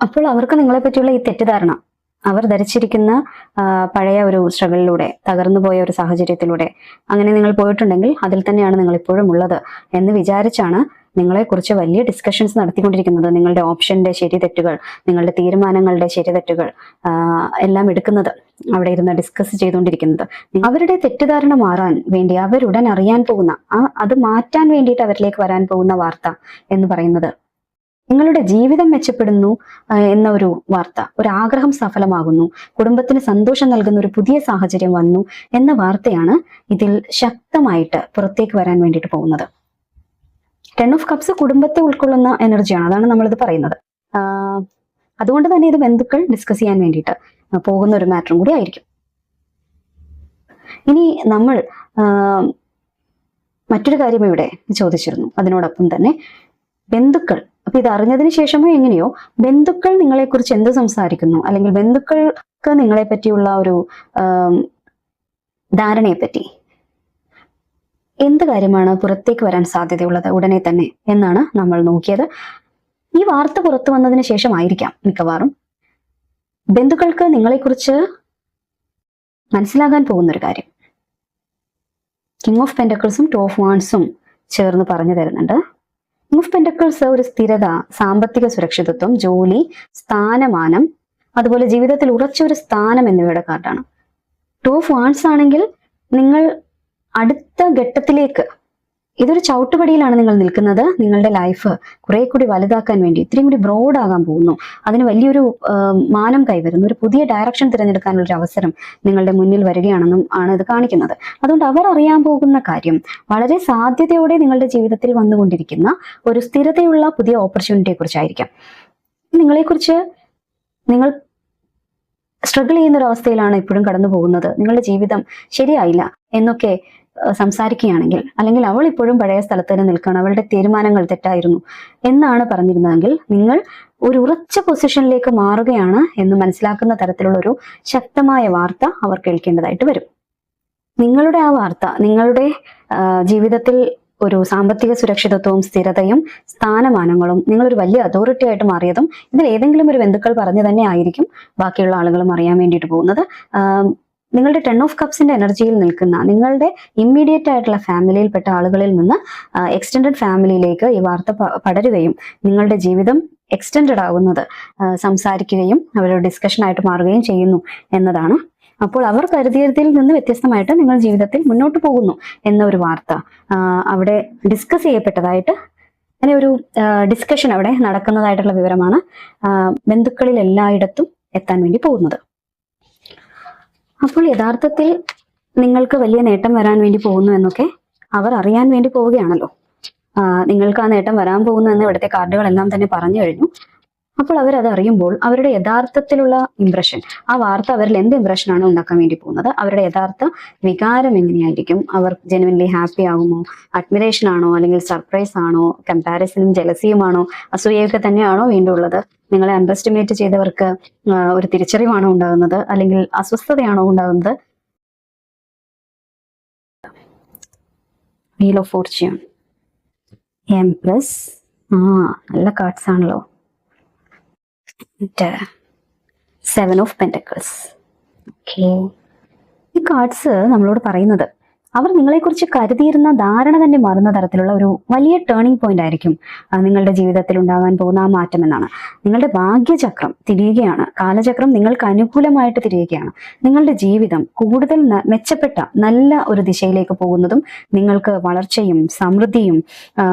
അപ്പോൾ അവർക്ക് നിങ്ങളെ പറ്റിയുള്ള ഈ തെറ്റിദ്ധാരണ, അവർ ധരിച്ചിരിക്കുന്ന പഴയ ഒരു സ്ട്രഗിളിലൂടെ, തകർന്നു പോയ ഒരു സാഹചര്യത്തിലൂടെ അങ്ങനെ നിങ്ങൾ പോയിട്ടുണ്ടെങ്കിൽ അതിൽ തന്നെയാണ് നിങ്ങൾ ഇപ്പോഴും ഉള്ളത് എന്ന് വിചാരിച്ചാണ് നിങ്ങളെക്കുറിച്ച് വലിയ ഡിസ്കഷൻസ് നടത്തിക്കൊണ്ടിരിക്കുന്നത്. നിങ്ങളുടെ ഓപ്ഷന്റെ ശരി തെറ്റുകൾ, നിങ്ങളുടെ തീരുമാനങ്ങളുടെ ശരി തെറ്റുകൾ എല്ലാം എടുക്കുന്നത്, അവിടെ ഇരുന്ന് ഡിസ്കസ് ചെയ്തുകൊണ്ടിരിക്കുന്നത്. അവരുടെ തെറ്റിദ്ധാരണ മാറാൻ വേണ്ടി അവരുടൻ അറിയാൻ പോകുന്ന, അത് മാറ്റാൻ വേണ്ടിയിട്ട് അവരിലേക്ക് വരാൻ പോകുന്ന വാർത്ത എന്ന് പറയുന്നത് നിങ്ങളുടെ ജീവിതം മെച്ചപ്പെടുന്നു എന്ന ഒരു വാർത്ത, ഒരു ആഗ്രഹം സഫലമാകുന്നു, കുടുംബത്തിന് സന്തോഷം നൽകുന്ന ഒരു പുതിയ സാഹചര്യം വന്നു എന്ന വാർത്തയാണ് ഇതിൽ ശക്തമായിട്ട് പുറത്തേക്ക് വരാൻ വേണ്ടിയിട്ട് പോകുന്നത്. 10 ഓഫ് കപ്സ് കുടുംബത്തെ ഉൾക്കൊള്ളുന്ന എനർജിയാണ്. അതാണ് നമ്മളിത് പറയുന്നത്. അതുകൊണ്ട് തന്നെ ഇത് ബന്ധുക്കൾ ഡിസ്കസ് ചെയ്യാൻ വേണ്ടിയിട്ട് പോകുന്ന ഒരു മാറ്ററും കൂടി ആയിരിക്കും. ഇനി നമ്മൾ മറ്റൊരു കാര്യം ഇവിടെ ചോദിച്ചിരുന്നു. അതിനോടൊപ്പം തന്നെ ബന്ധുക്കൾ, അപ്പൊ ഇത് അറിഞ്ഞതിന് ശേഷമോ എങ്ങനെയോ ബന്ധുക്കൾ നിങ്ങളെക്കുറിച്ച് എന്ത് സംസാരിക്കുന്നു, അല്ലെങ്കിൽ ബന്ധുക്കൾക്ക് നിങ്ങളെ പറ്റിയുള്ള ഒരു ധാരണയെപ്പറ്റി എന്ത് കാര്യമാണ് പുറത്തേക്ക് വരാൻ സാധ്യതയുള്ളത് ഉടനെ തന്നെ എന്നാണ് നമ്മൾ നോക്കിയത്. ഈ വാർത്ത പുറത്തു വന്നതിന് ശേഷമായിരിക്കാം മിക്കവാറും ബന്ധുക്കൾക്ക് നിങ്ങളെക്കുറിച്ച് മനസ്സിലാകാൻ പോകുന്നൊരു കാര്യം. കിങ് ഓഫ് പെന്റക്കിൾസും 2 ഓഫ് വാൻഡ്സും ചേർന്ന് പറഞ്ഞു തരുന്നുണ്ട്. കിങ് ഓഫ് പെന്റക്കിൾസ് ഒരു സ്ഥിരത, സാമ്പത്തിക സുരക്ഷിതത്വം, ജോലി, സ്ഥാനമാനം, അതുപോലെ ജീവിതത്തിൽ ഉറച്ചൊരു സ്ഥാനം എന്നിവയുടെ കാർഡാണ്. 2 ഓഫ് വാൻഡ്സ് ആണെങ്കിൽ നിങ്ങൾ അടുത്ത ഘട്ടത്തിലേക്ക്, ഇതൊരു ചവിട്ടുപടിയിലാണ് നിങ്ങൾ നിൽക്കുന്നത്. നിങ്ങളുടെ ലൈഫ് കുറെ കൂടി വലുതാക്കാൻ വേണ്ടി, ഇത്രയും കൂടി ബ്രോഡ് ആകാൻ പോകുന്നു. അതിന് വലിയൊരു മാനം കൈവരുന്നു. ഒരു പുതിയ ഡയറക്ഷൻ തിരഞ്ഞെടുക്കാനുള്ള ഒരു അവസരം നിങ്ങളുടെ മുന്നിൽ വരികയാണെന്നും ആണ് ഇത് കാണിക്കുന്നത്. അതുകൊണ്ട് അവർ അറിയാൻ പോകുന്ന കാര്യം വളരെ സാധ്യതയോടെ നിങ്ങളുടെ ജീവിതത്തിൽ വന്നുകൊണ്ടിരിക്കുന്ന ഒരു സ്ഥിരതയുള്ള പുതിയ ഓപ്പർച്യൂണിറ്റിയെ കുറിച്ചായിരിക്കാം. നിങ്ങളെക്കുറിച്ച് നിങ്ങൾ സ്ട്രഗിൾ ചെയ്യുന്ന ഒരു അവസ്ഥയിലാണ് ഇപ്പോഴും കടന്നു പോകുന്നത്, നിങ്ങളുടെ ജീവിതം ശരിയായില്ല എന്നൊക്കെ സംസാരിക്കുകയാണെങ്കിൽ, അല്ലെങ്കിൽ അവൾ ഇപ്പോഴും പഴയ സ്ഥലത്ത് തന്നെ നിൽക്കണം, അവളുടെ തീരുമാനങ്ങൾ തെറ്റായിരുന്നു എന്നാണ് പറഞ്ഞിരുന്നതെങ്കിൽ, നിങ്ങൾ ഒരു ഉറച്ച പൊസിഷനിലേക്ക് മാറുകയാണ് എന്ന് മനസ്സിലാക്കുന്ന തരത്തിലുള്ള ഒരു ശക്തമായ വാർത്ത അവർ കേൾക്കേണ്ടതായിട്ട് വരും. നിങ്ങളുടെ ആ വാർത്ത നിങ്ങളുടെ ജീവിതത്തിൽ ഒരു സാമ്പത്തിക സുരക്ഷിതത്വവും സ്ഥിരതയും സ്ഥാനമാനങ്ങളും നിങ്ങളൊരു വലിയ അതോറിറ്റി ആയിട്ട് മാറിയതും ഇതിൽ ഏതെങ്കിലും ഒരു ബന്ധുക്കൾ പറഞ്ഞു തന്നെ ആയിരിക്കും ബാക്കിയുള്ള ആളുകളും അറിയാൻ വേണ്ടിയിട്ട് പോകുന്നത്. നിങ്ങളുടെ 10 ഓഫ് കപ്സിന്റെ എനർജിയിൽ നിൽക്കുന്ന നിങ്ങളുടെ ഇമ്മീഡിയറ്റ് ആയിട്ടുള്ള ഫാമിലിയിൽപ്പെട്ട ആളുകളിൽ നിന്ന് എക്സ്റ്റെൻഡഡ് ഫാമിലിയിലേക്ക് ഈ വാർത്ത പടരുകയും നിങ്ങളുടെ ജീവിതം എക്സ്റ്റെൻഡഡ് ആകുന്നത് സംസാരിക്കുകയും അവരുടെ ഡിസ്കഷൻ ആയിട്ട് മാറുകയും ചെയ്യുന്നു എന്നതാണ്. അപ്പോൾ അവർ കരുതിയതിൽ നിന്ന് വ്യത്യസ്തമായിട്ട് നിങ്ങൾ ജീവിതത്തിൽ മുന്നോട്ട് പോകുന്നു എന്ന ഒരു വാർത്ത അവിടെ ഡിസ്കസ് ചെയ്യപ്പെട്ടതായിട്ട്, അങ്ങനെ ഒരു ഡിസ്കഷൻ അവിടെ നടക്കുന്നതായിട്ടുള്ള വിവരമാണ് ബന്ധുക്കളിൽ എല്ലായിടത്തും എത്താൻ വേണ്ടി പോകുന്നത്. അപ്പോൾ യഥാർത്ഥത്തിൽ നിങ്ങൾക്ക് വലിയ നേട്ടം വരാൻ വേണ്ടി പോകുന്നു എന്നൊക്കെ അവർ അറിയാൻ വേണ്ടി പോവുകയാണല്ലോ. നിങ്ങൾക്ക് ആ നേട്ടം വരാൻ പോകുന്നു എന്ന് ഇവിടുത്തെ കാർഡുകളെല്ലാം തന്നെ പറഞ്ഞു കഴിഞ്ഞു. അപ്പോൾ അവരത് അറിയുമ്പോൾ അവരുടെ യഥാർത്ഥത്തിലുള്ള ഇംപ്രഷൻ, ആ വാർത്ത അവരിൽ എന്ത് ഇംപ്രഷനാണ് ഉണ്ടാക്കാൻ വേണ്ടി പോകുന്നത്, അവരുടെ യഥാർത്ഥ വികാരം എങ്ങനെയായിരിക്കും, അവർ ജെനുവിൻലി ഹാപ്പി ആകുമോ, അഡ്മിറേഷൻ ആണോ, അല്ലെങ്കിൽ സർപ്രൈസ് ആണോ, കമ്പാരിസണും ജലസിയുമാണോ, അസൂയൊക്കെ തന്നെയാണോ വീണ്ടുള്ളത്, നിങ്ങളെ അണ്ടർ എസ്റ്റിമേറ്റ് ചെയ്തവർക്ക് ഒരു തിരിച്ചറിവാണോ ഉണ്ടാകുന്നത്, അല്ലെങ്കിൽ അസ്വസ്ഥതയാണോ ഉണ്ടാകുന്നത്. വീൽ ഓഫ് ഫോർച്യൂൺ, എംപ്രസ്, നല്ല കാർഡ്സ് ആണല്ലോ. 7 ഓഫ് പെന്റക്കിൾസ്. ഓക്കെ, ഈ കാർഡ്സ് നമ്മളോട് പറയുന്നത് അവർ നിങ്ങളെക്കുറിച്ച് കരുതിയിരുന്ന ധാരണ തന്നെ മാറുന്ന തരത്തിലുള്ള ഒരു വലിയ ടേണിംഗ് പോയിന്റ് ആയിരിക്കും നിങ്ങളുടെ ജീവിതത്തിൽ ഉണ്ടാകാൻ പോകുന്ന ആ മാറ്റം എന്നാണ്. നിങ്ങളുടെ ഭാഗ്യചക്രം തിരിയുകയാണ്, കാലചക്രം നിങ്ങൾക്ക് അനുകൂലമായിട്ട് തിരിയുകയാണ്. നിങ്ങളുടെ ജീവിതം കൂടുതൽ മെച്ചപ്പെട്ട നല്ല ഒരു ദിശയിലേക്ക് പോകുന്നതും നിങ്ങൾക്ക് വളർച്ചയും സമൃദ്ധിയും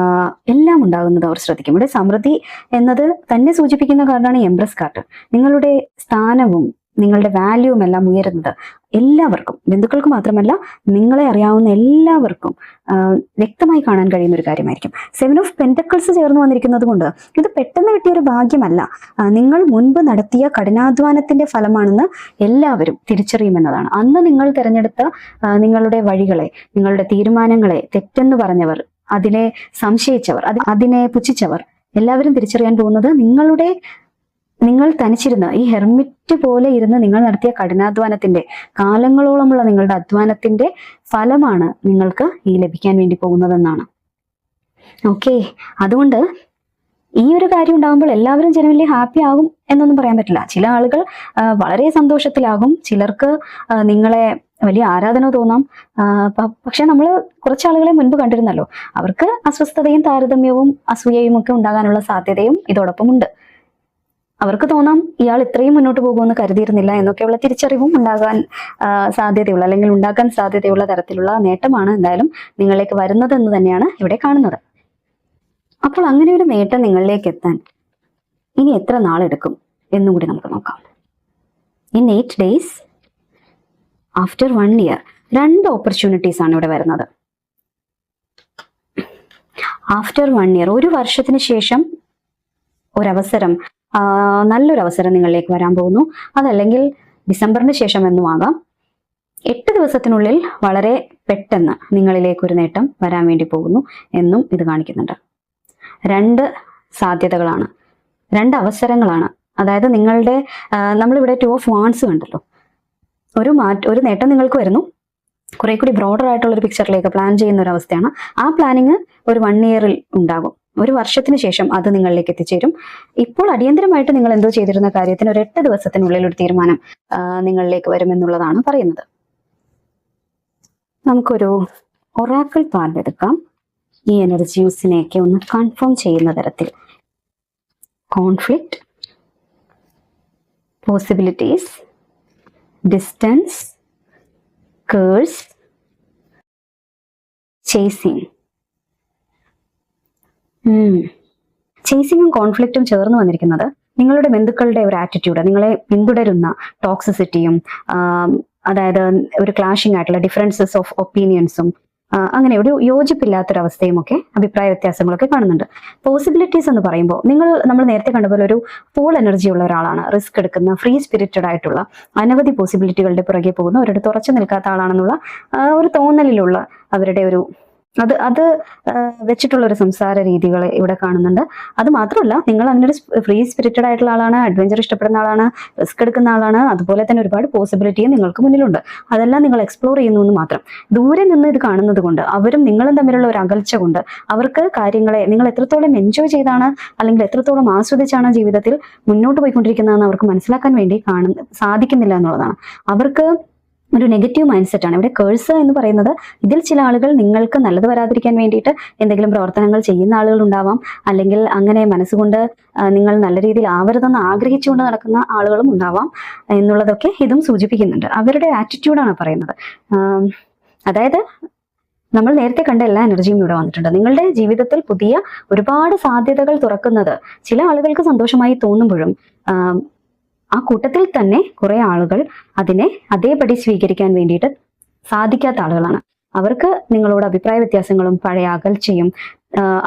എല്ലാം ഉണ്ടാകുന്നത് അവർ ശ്രദ്ധിക്കും. ഇവിടെ സമൃദ്ധി എന്നത് തന്നെ സൂചിപ്പിക്കുന്ന കാർഡാണ് എംപ്രസ് കാർഡ്. നിങ്ങളുടെ സ്ഥാനവും നിങ്ങളുടെ വാല്യൂവും എല്ലാം ഉയരുന്നത് എല്ലാവർക്കും, ബന്ധുക്കൾക്ക് മാത്രമല്ല നിങ്ങളെ അറിയാവുന്ന എല്ലാവർക്കും വ്യക്തമായി കാണാൻ കഴിയുന്ന ഒരു കാര്യമായിരിക്കും. 7 ഓഫ് പെന്റക്കിൾസ് ചേർന്ന് വന്നിരിക്കുന്നത് കൊണ്ട് ഇത് പെട്ടെന്ന് കിട്ടിയൊരു ഭാഗ്യമല്ല, നിങ്ങൾ മുൻപ് നടത്തിയ കഠിനാധ്വാനത്തിന്റെ ഫലമാണെന്ന് എല്ലാവരും തിരിച്ചറിയുമെന്നതാണ്. അന്ന് നിങ്ങൾ തിരഞ്ഞെടുത്ത നിങ്ങളുടെ വഴികളെ, നിങ്ങളുടെ തീരുമാനങ്ങളെ തെറ്റെന്ന് പറഞ്ഞവർ, അതിനെ സംശയിച്ചവർ, അതിനെ പുച്ഛിച്ചവർ എല്ലാവരും തിരിച്ചറിയാൻ പോകുന്നത് നിങ്ങൾ തനിച്ചിരുന്ന് ഈ ഹെർമിറ്റ് പോലെ ഇരുന്ന് നിങ്ങൾ നടത്തിയ കഠിനാധ്വാനത്തിന്റെ, കാലങ്ങളോളമുള്ള നിങ്ങളുടെ അധ്വാനത്തിന്റെ ഫലമാണ് നിങ്ങൾക്ക് ഈ ലഭിക്കാൻ വേണ്ടി പോകുന്നതെന്നാണ്. ഓക്കെ, അതുകൊണ്ട് ഈ ഒരു കാര്യം ഉണ്ടാകുമ്പോൾ എല്ലാവരും ജനുവൻലി ഹാപ്പി ആകും എന്നൊന്നും പറയാൻ പറ്റില്ല. ചില ആളുകൾ വളരെ സന്തോഷത്തിലാകും, ചിലർക്ക് നിങ്ങളെ വലിയ ആരാധന തോന്നാം. പക്ഷെ നമ്മൾ കുറച്ചാളുകളെ മുൻപ് കണ്ടിരുന്നല്ലോ, അവർക്ക് അസ്വസ്ഥതയും താരതമ്യവും അസൂയയും ഒക്കെ ഉണ്ടാകാനുള്ള സാധ്യതയും ഇതോടൊപ്പം ഉണ്ട്. അവർക്ക് തോന്നാം ഇയാൾ ഇത്രയും മുന്നോട്ട് പോകുമെന്ന് കരുതിയിരുന്നില്ല എന്നൊക്കെയുള്ള തിരിച്ചറിവും ഉണ്ടാകാൻ സാധ്യതയുള്ള, അല്ലെങ്കിൽ ഉണ്ടാക്കാൻ സാധ്യതയുള്ള തരത്തിലുള്ള നേട്ടമാണ് എന്തായാലും നിങ്ങളിലേക്ക് വരുന്നത് എന്ന് തന്നെയാണ് ഇവിടെ കാണുന്നത്. അപ്പോൾ അങ്ങനെ ഒരു നേട്ടം നിങ്ങളിലേക്ക് എത്താൻ ഇനി എത്ര നാളെടുക്കും എന്നും കൂടി നമുക്ക് നോക്കാം. In 8 days, after 1 year, 2 opportunities ആണ് ഇവിടെ വരുന്നത്. ആഫ്റ്റർ 1 year, 1 വർഷത്തിന് ശേഷം ഒരവസരം, നല്ലൊരു അവസരം നിങ്ങളിലേക്ക് വരാൻ പോകുന്നു. അതല്ലെങ്കിൽ ഡിസംബറിന് ശേഷം എന്നും ആകാം. 8 ദിവസത്തിനുള്ളിൽ വളരെ പെട്ടെന്ന് നിങ്ങളിലേക്ക് ഒരു നേട്ടം വരാൻ വേണ്ടി പോകുന്നു എന്നും ഇത് കാണിക്കുന്നുണ്ട്. 2 സാധ്യതകളാണ്, 2 അവസരങ്ങളാണ്. അതായത് നിങ്ങളുടെ നമ്മളിവിടെ 2 of wands കണ്ടല്ലോ, ഒരു നേട്ടം നിങ്ങൾക്ക് വരുന്നു. കുറെ കൂടി ബ്രോഡർ ആയിട്ടുള്ള ഒരു പിക്ചറിലേക്ക് പ്ലാൻ ചെയ്യുന്ന ഒരു അവസ്ഥയാണ്. ആ പ്ലാനിങ് ഒരു 1 year ഉണ്ടാകും. 1 വർഷത്തിന് ശേഷം അത് നിങ്ങളിലേക്ക് എത്തിച്ചേരും. ഇപ്പോൾ അടിയന്തരമായിട്ട് നിങ്ങൾ എന്തോ ചെയ്തിരുന്ന കാര്യത്തിന് ഒരു 8 ദിവസത്തിനുള്ളിൽ ഒരു തീരുമാനം നിങ്ങളിലേക്ക് വരുമെന്നുള്ളതാണ് പറയുന്നത്. നമുക്കൊരു ഒറാക്കിൾ കാർഡ് എടുക്കാം, ഈ എനർജീസിനെയൊക്കെ ഒന്ന് കൺഫേം ചെയ്യുന്ന തരത്തിൽ. Conflict, possibilities, distance, curse, chasing. ചേസിങ്ങും കോൺഫ്ലിക്റ്റും ചേർന്ന് വന്നിരിക്കുന്നത് നിങ്ങളുടെ ബന്ധുക്കളുടെ ഒരു ആറ്റിറ്റ്യൂഡ്, നിങ്ങളെ പിന്തുടരുന്ന ടോക്സിസിറ്റിയും, അതായത് ഒരു ക്ലാഷിംഗ് ആയിട്ടുള്ള ഡിഫറൻസസ് ഓഫ് ഒപ്പീനിയൻസും, അങ്ങനെ ഒരു യോജിപ്പില്ലാത്തൊരവസ്ഥയും ഒക്കെ, അഭിപ്രായ വ്യത്യാസങ്ങളൊക്കെ കാണുന്നുണ്ട്. പോസിബിലിറ്റീസ് എന്ന് പറയുമ്പോൾ നമ്മൾ നേരത്തെ കണ്ടപോലെ ഒരു പൂൾ എനർജി ഉള്ള ഒരാളാണ്, റിസ്ക് എടുക്കുന്ന, ഫ്രീ സ്പിരിറ്റഡ് ആയിട്ടുള്ള, അനവധി പോസിബിലിറ്റികളുടെ പുറകെ പോകുന്ന, ഒരിടത്ത് ഉറച്ചു നിൽക്കാത്ത ആളാണെന്നുള്ള ഒരു തോന്നലിലുള്ള അവരുടെ ഒരു അത് വെച്ചിട്ടുള്ള ഒരു സംസാര രീതികൾ ഇവിടെ കാണുന്നുണ്ട്. അത് മാത്രമല്ല, നിങ്ങൾ അങ്ങനെ ഫ്രീ സ്പിരിറ്റഡ് ആയിട്ടുള്ള ആളാണ്, അഡ്വഞ്ചർ ഇഷ്ടപ്പെടുന്ന ആളാണ്, റിസ്ക് എടുക്കുന്ന ആളാണ്, അതുപോലെ തന്നെ ഒരുപാട് പോസിബിലിറ്റിയും നിങ്ങൾക്ക് മുന്നിലുണ്ട്. അതെല്ലാം നിങ്ങൾ എക്സ്പ്ലോർ ചെയ്യുന്നു എന്ന് മാത്രം. ദൂരെ നിന്ന് ഇത് കാണുന്നത് കൊണ്ട്, അവരും നിങ്ങളും തമ്മിലുള്ള ഒരു അകൽച്ച കൊണ്ട്, അവർക്ക് കാര്യങ്ങളെ നിങ്ങൾ എത്രത്തോളം എൻജോയ് ചെയ്താണ് അല്ലെങ്കിൽ എത്രത്തോളം ആസ്വദിച്ചാണ് ജീവിതത്തിൽ മുന്നോട്ട് പോയിക്കൊണ്ടിരിക്കുന്നതെന്ന് അവർക്ക് മനസ്സിലാക്കാൻ വേണ്ടി സാധിക്കുന്നില്ല എന്നുള്ളതാണ്. അവർക്ക് ഒരു നെഗറ്റീവ് മൈൻഡ് സെറ്റ് ആണ് ഇവിടെ. കേഴ്സ് എന്ന് പറയുന്നത്, ഇതിൽ ചില ആളുകൾ നിങ്ങൾക്ക് നല്ലത് വരാതിരിക്കാൻ വേണ്ടിയിട്ട് എന്തെങ്കിലും പ്രവർത്തനങ്ങൾ ചെയ്യുന്ന ആളുകൾ ഉണ്ടാവാം, അല്ലെങ്കിൽ അങ്ങനെ മനസ്സുകൊണ്ട് നിങ്ങൾ നല്ല രീതിയിൽ ആവരുതെന്ന് ആഗ്രഹിച്ചുകൊണ്ട് നടക്കുന്ന ആളുകളും ഉണ്ടാവാം എന്നുള്ളതൊക്കെ ഇതും സൂചിപ്പിക്കുന്നുണ്ട്. അവരുടെ ആറ്റിറ്റ്യൂഡാണ് പറയുന്നത്. അതായത് നമ്മൾ നേരത്തെ കണ്ട എല്ലാ എനർജിയും ഇവിടെ വന്നിട്ടുണ്ട്. നിങ്ങളുടെ ജീവിതത്തിൽ പുതിയ ഒരുപാട് സാധ്യതകൾ തുറക്കുന്നത് ചില ആളുകൾക്ക് സന്തോഷമായി തോന്നുമ്പോഴും ആ കൂട്ടത്തിൽ തന്നെ കുറെ ആളുകൾ അതിനെ അതേപടി സ്വീകരിക്കാൻ വേണ്ടിയിട്ട് സാധിക്കാത്ത ആളുകളാണ്. അവർക്ക് നിങ്ങളോട് അഭിപ്രായ വ്യത്യാസങ്ങളും പഴയ അകൽച്ചയും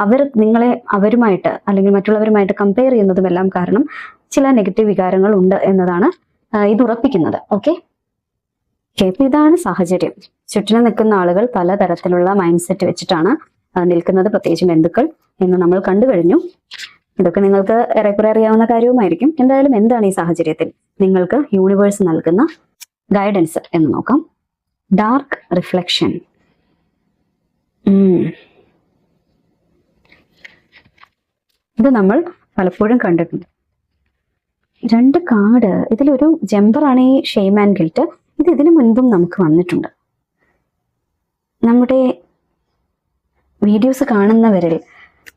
അവർ നിങ്ങളെ അവരുമായിട്ട് അല്ലെങ്കിൽ മറ്റുള്ളവരുമായിട്ട് കമ്പയർ ചെയ്യുന്നതുമെല്ലാം കാരണം ചില നെഗറ്റീവ് വികാരങ്ങൾ ഉണ്ട് എന്നതാണ് ഇത് ഉറപ്പിക്കുന്നത്. ഓക്കെ, ഇതാണ് സാഹചര്യം. ചുറ്റിനും നിൽക്കുന്ന ആളുകൾ പലതരത്തിലുള്ള മൈൻഡ് സെറ്റ് വെച്ചിട്ടാണ് നിൽക്കുന്നത്, പ്രത്യേകിച്ച് ബന്ധുക്കൾ എന്ന് നമ്മൾ കണ്ടു കഴിഞ്ഞു. ഇതൊക്കെ നിങ്ങൾക്ക് ഏറെക്കുറെ അറിയാവുന്ന കാര്യവുമായിരിക്കും. എന്തായാലും എന്താണ് ഈ സാഹചര്യത്തിൽ നിങ്ങൾക്ക് യൂണിവേഴ്സ് നൽകുന്ന ഗൈഡൻസ് എന്ന് നോക്കാം. Dark reflection. ഇത് നമ്മൾ പലപ്പോഴും കണ്ടിട്ടുണ്ട്. 2 കാർഡ്, ഇതിലൊരു ജമ്പറാണ് ഈ ഷെയിം ആൻഡ് ഗിൽറ്റ്. ഇത് ഇതിനു മുൻപും നമുക്ക് വന്നിട്ടുണ്ട്. നമ്മുടെ വീഡിയോസ് കാണുന്നവരിൽ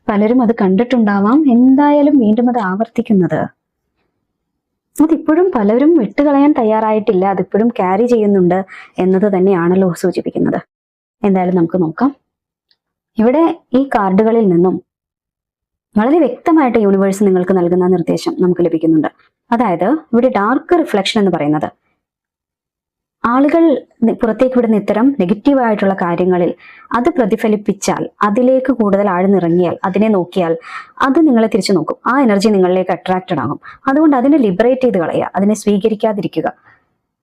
പലരും അത് കണ്ടിട്ടുണ്ടാവാം. എന്തായാലും വീണ്ടും അത് ആവർത്തിക്കുന്നത്, അതിപ്പോഴും പലരും വിട്ടുകളയാൻ തയ്യാറായിട്ടില്ല, അതിപ്പോഴും ക്യാരി ചെയ്യുന്നുണ്ട് എന്നത് തന്നെയാണല്ലോ സൂചിപ്പിക്കുന്നത്. എന്തായാലും നമുക്ക് നോക്കാം. ഇവിടെ ഈ കാർഡുകളിൽ നിന്നും വളരെ വ്യക്തമായിട്ട് യൂണിവേഴ്സ് നിങ്ങൾക്ക് നൽകുന്ന നിർദ്ദേശം നമുക്ക് ലഭിക്കുന്നുണ്ട്. അതായത് ഇവിടെ ഡാർക്ക് റിഫ്ലക്ഷൻ എന്ന് പറയുന്നത്, ആളുകൾ പുറത്തേക്ക് വിടുന്ന ഇത്തരം നെഗറ്റീവായിട്ടുള്ള കാര്യങ്ങളിൽ അത് പ്രതിഫലിപ്പിച്ചാൽ, അതിലേക്ക് കൂടുതൽ ആഴ്ന്നിറങ്ങിയാൽ, അതിനെ നോക്കിയാൽ അത് നിങ്ങളെ തിരിച്ചു നോക്കും. ആ എനർജി നിങ്ങളിലേക്ക് അട്രാക്റ്റഡ് ആകും. അതുകൊണ്ട് അതിനെ ലിബറേറ്റ് ചെയ്ത് കളയുക, അതിനെ സ്വീകരിക്കാതിരിക്കുക.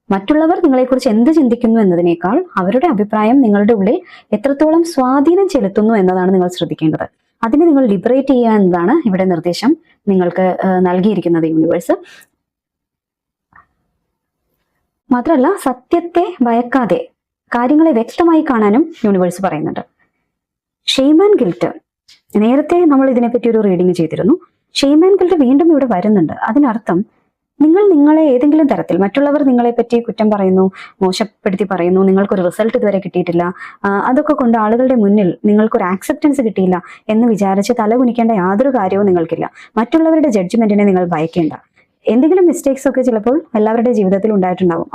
മറ്റുള്ളവർ നിങ്ങളെക്കുറിച്ച് എന്ത് ചിന്തിക്കുന്നു എന്നതിനേക്കാൾ അവരുടെ അഭിപ്രായം നിങ്ങളുടെ ഉള്ളിൽ എത്രത്തോളം സ്വാധീനം ചെലുത്തുന്നു എന്നതാണ് നിങ്ങൾ ശ്രദ്ധിക്കേണ്ടത്. അതിനെ നിങ്ങൾ ലിബറേറ്റ് ചെയ്യുക എന്നതാണ് ഇവിടെ നിർദ്ദേശം നിങ്ങൾക്ക് നൽകിയിരിക്കുന്നത് യൂണിവേഴ്സ്. മാത്രമല്ല, സത്യത്തെ ഭയക്കാതെ കാര്യങ്ങളെ വ്യക്തമായി കാണാനും യൂണിവേഴ്സ് പറയുന്നുണ്ട്. ഷെയിം ആൻഡ് ഗിൽറ്റ്, നേരത്തെ നമ്മൾ ഇതിനെപ്പറ്റി ഒരു റീഡിങ് ചെയ്തിരുന്നു. ഷെയിം ആൻഡ് ഗിൽറ്റ് വീണ്ടും ഇവിടെ വരുന്നുണ്ട്. അതിനർത്ഥം നിങ്ങളെ ഏതെങ്കിലും തരത്തിൽ മറ്റുള്ളവർ നിങ്ങളെ പറ്റി കുറ്റം പറയുന്നു, മോശപ്പെടുത്തി പറയുന്നു, നിങ്ങൾക്കൊരു റിസൾട്ട് ഇതുവരെ കിട്ടിയിട്ടില്ല, അതൊക്കെ കൊണ്ട് ആളുകളുടെ മുന്നിൽ നിങ്ങൾക്കൊരു ആക്സെപ്റ്റൻസ് കിട്ടിയില്ല എന്ന് വിചാരിച്ച് തലകുനിക്കേണ്ട യാതൊരു കാര്യവും നിങ്ങൾക്കില്ല. മറ്റുള്ളവരുടെ ജഡ്ജ്മെന്റിനെ നിങ്ങൾ ഭയക്കേണ്ട. എന്തെങ്കിലും മിസ്റ്റേക്സ് ഒക്കെ ചിലപ്പോൾ എല്ലാവരുടെ ജീവിതത്തിൽ ഉണ്ടായിട്ടുണ്ടാവും.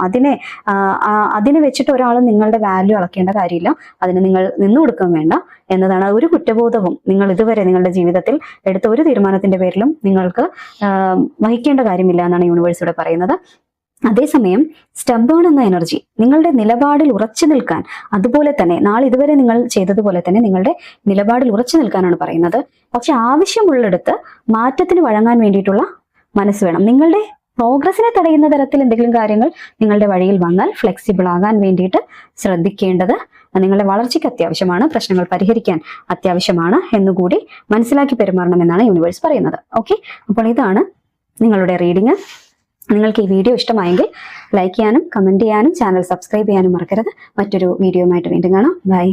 അതിനെ വെച്ചിട്ട് ഒരാളും നിങ്ങളുടെ വാല്യൂ അളക്കേണ്ട കാര്യമില്ല. അതിന് നിങ്ങൾ നിന്നു കൊടുക്കാൻ വേണ്ട എന്നതാണ്. ഒരു കുറ്റബോധവും നിങ്ങൾ ഇതുവരെ നിങ്ങളുടെ ജീവിതത്തിൽ എടുത്ത ഒരു തീരുമാനത്തിന്റെ പേരിലും നിങ്ങൾക്ക് വഹിക്കേണ്ട കാര്യമില്ല എന്നാണ് യൂണിവേഴ്സ് ഇവിടെ പറയുന്നത്. അതേസമയം സ്റ്റബേൺ എന്ന എനർജി, നിങ്ങളുടെ നിലപാടിൽ ഉറച്ചു നിൽക്കാൻ, അതുപോലെ തന്നെ ഇതുവരെ നിങ്ങൾ ചെയ്തതുപോലെ തന്നെ നിങ്ങളുടെ നിലപാടിൽ ഉറച്ചു നിൽക്കാനാണ് പറയുന്നത്. പക്ഷെ ആവശ്യമുള്ളിടത്ത് മാറ്റത്തിന് വഴങ്ങാൻ വേണ്ടിയിട്ടുള്ള മനസ്സ് വേണം. നിങ്ങളുടെ പ്രോഗ്രസിനെ തടയുന്ന തരത്തിൽ എന്തെങ്കിലും കാര്യങ്ങൾ നിങ്ങളുടെ വഴിയിൽ വന്നാൽ ഫ്ലെക്സിബിൾ ആകാൻ വേണ്ടിയിട്ട് ശ്രദ്ധിക്കേണ്ടത് നിങ്ങളുടെ വളർച്ചയ്ക്ക് അത്യാവശ്യമാണ്, പ്രശ്നങ്ങൾ പരിഹരിക്കാൻ അത്യാവശ്യമാണ് എന്നുകൂടി മനസ്സിലാക്കി പെരുമാറണമെന്നാണ് യൂണിവേഴ്സ് പറയുന്നത്. ഓക്കെ, അപ്പോൾ ഇതാണ് നിങ്ങളുടെ റീഡിങ്. നിങ്ങൾക്ക് ഈ വീഡിയോ ഇഷ്ടമായെങ്കിൽ ലൈക്ക് ചെയ്യാനും കമന്റ് ചെയ്യാനും ചാനൽ സബ്സ്ക്രൈബ് ചെയ്യാനും മറക്കരുത്. മറ്റൊരു വീഡിയോയുമായിട്ട് വീണ്ടും കാണാം. ബൈ.